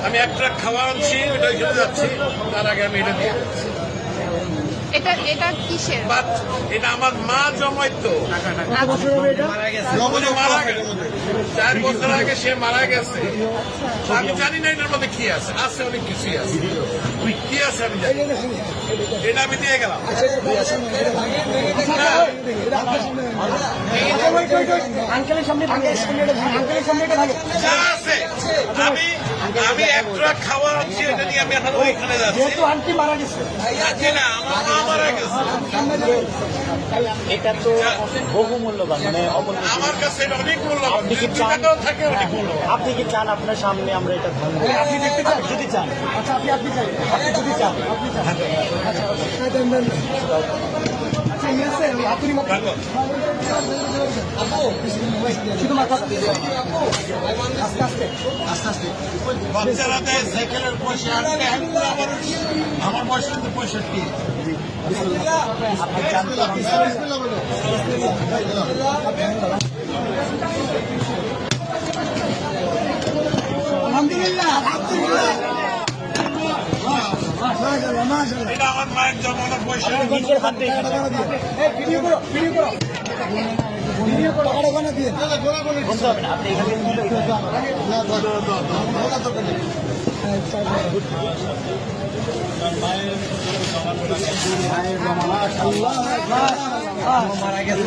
আমি এক ট্রাক খাওয়া আনছি, ওটা ওইখানে যাচ্ছি, তার আগে আমি এটা দিয়ে যাচ্ছি। এটা কিসের? এটা আমার মা জমাইতো, মারা গেছে 4 বছর আগে, সে মারা গেছে। আমি জানি না এটার মধ্যে কি আছে, আছে অনেক কিছুই আছে, কি আছে আমি জানি, এটা আমি দিয়ে গেলাম। যা আছে আমি এক ট্রাক খাওয়া আনছি, এটা নিয়ে আমি এখন ওইখানে যাচ্ছি। আন্টি মারা গেছে, না, আমার মা মারা গেছে। এটা তো বহু মূল্যবান, মানে আমার কাছে এটা অনেক মূল্যবান, আপনি কি 2 চান? টাকাও থাকে অনেক মূল্যবান। আপনি কি চান আপনার সামনে আমরা এটা ধারণ করি? আপনি দেখতে চান? যদি চান, আচ্ছা আপনি চান, আপনি যদি চান, আপনি চান, আচ্ছা বাচ্চারা দেয় সাইকেলের পয়সা, আমার বয়স কিন্তু 65। আপনি চান তো আলহামদুলিল্লাহ, এটা আমার মায়ের জমানোর পয়সা। নিজের হাতে বলতে হবে না, আপনি এখানে মারা গেছে।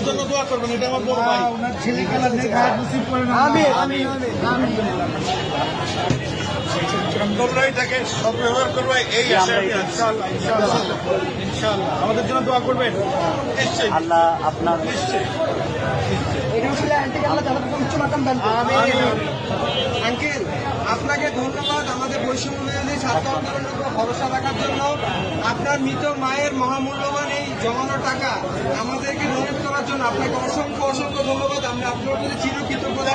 জন্য দোয়া করবেন, এটা আমার বড় ভাই। ছেলে খেলা দেখে তোমরা এটাকে সদ্ব্যবহার করবে, এই আশা আমি আছি। আমাদের জন্য দোয়া করবেন, নিশ্চয়ই আল্লাহ আপনার নিশ্চয়ই। আঙ্কেল, আপনাকে ধন্যবাদ আমাদের বৈষম্য বিরোধী ছাত্র আন্দোলনের উপর ভরসা রাখার জন্য। আপনার মৃত মায়ের মহামূল্যবান এই জমানো টাকা আমাদেরকে ডোনেট করার জন্য আপনাকে অসংখ্য অসংখ্য ধন্যবাদ। আমরা আপনার প্রতি চিরকৃতজ্ঞতা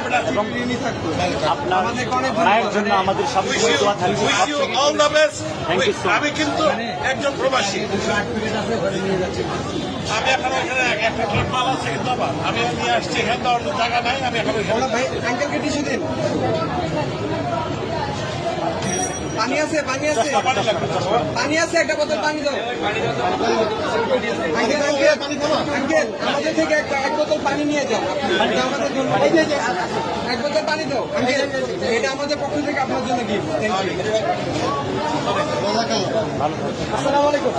ঋণী থাকবো। আপনার আমাদেরকে অনেক মায়ের ধন্যবাদ। জন্য আমাদের সবসময় দোয়া থাকবে। Wish you all the best. Thank you so much. আমি কিন্তু একজন প্রবাসী, আমি এখন ওইখানে একটা ট্রাক মাল আছে, কিন্তু আবার আমি নিয়ে আসছি, এখানে তো অন্য টাকা নাই, আমি এখন ওইখানে ভাই, আঙ্কেলকে টিস্যু দিন। পানি আছে, পানি আছে, পানি লাগবে। পানি আছে, একটা বোতল পানি দাও। আঙ্কেল, আঙ্কেল, আমাদের থেকে এক বোতল পানি নিয়ে যাও। এটা আমাদের জন্য, এক বোতল পানি দাও আঙ্কেল, এটা আমাদের পক্ষ থেকে আপনার জন্য গিফট। Thank you. ভালো থাকবেন। আসসালামু আলাইকুম।